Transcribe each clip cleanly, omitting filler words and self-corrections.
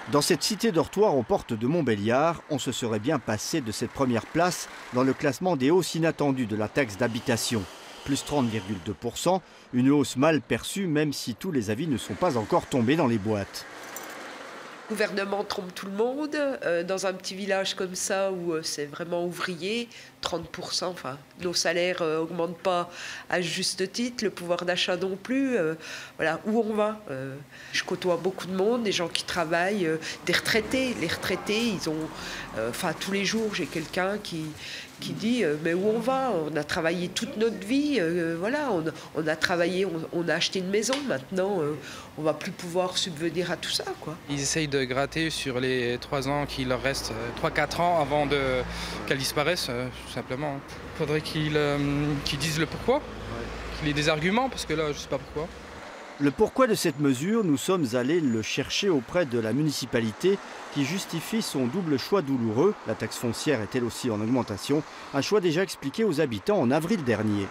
Dans cette cité dortoir aux portes de Montbéliard, on se serait bien passé de cette première place dans le classement des hausses inattendues de la taxe d'habitation. Plus 30,2%, une hausse mal perçue même si tous les avis ne sont pas encore tombés dans les boîtes. Le gouvernement trompe tout le monde. Dans un petit village comme ça où c'est vraiment ouvrier, 30%, enfin, nos salaires n'augmentent pas à juste titre, le pouvoir d'achat non plus. Voilà, où on va Je côtoie beaucoup de monde, des gens qui travaillent, des retraités. Les retraités, ils ont... tous les jours, j'ai quelqu'un qui dit mais où on va? On a travaillé toute notre vie, voilà, on a travaillé, on a acheté une maison, maintenant on va plus pouvoir subvenir à tout ça, quoi. Ils essayent de gratter sur les 3 ans qu'il leur reste, 3-4 ans avant qu'elles disparaissent, tout simplement. Il faudrait qu'ils disent le pourquoi, qu'il ait des arguments, parce que là je ne sais pas pourquoi. Le pourquoi de cette mesure, nous sommes allés le chercher auprès de la municipalité qui justifie son double choix douloureux. La taxe foncière est elle aussi en augmentation, un choix déjà expliqué aux habitants en avril dernier.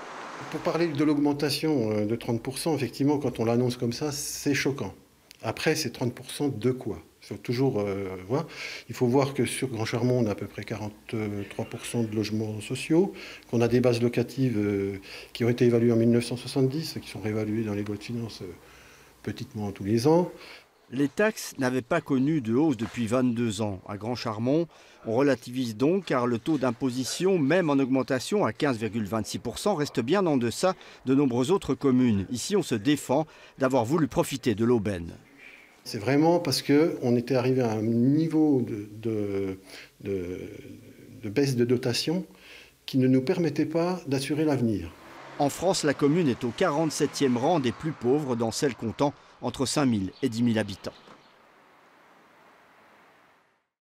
Pour parler de l'augmentation de 30%, effectivement, quand on l'annonce comme ça, c'est choquant. Après, c'est 30% de quoi? Toujours, voilà. Il faut voir que sur Grand Charmont, on a à peu près 43% de logements sociaux, qu'on a des bases locatives qui ont été évaluées en 1970, qui sont réévaluées dans les lois de finances petitement tous les ans. Les taxes n'avaient pas connu de hausse depuis 22 ans. À Grand Charmont, on relativise donc car le taux d'imposition, même en augmentation à 15,26%, reste bien en deçà de nombreuses autres communes. Ici, on se défend d'avoir voulu profiter de l'aubaine. C'est vraiment parce qu'on était arrivé à un niveau de baisse de dotation qui ne nous permettait pas d'assurer l'avenir. En France, la commune est au 47e rang des plus pauvres dans celles comptant entre 5 000 et 10 000 habitants.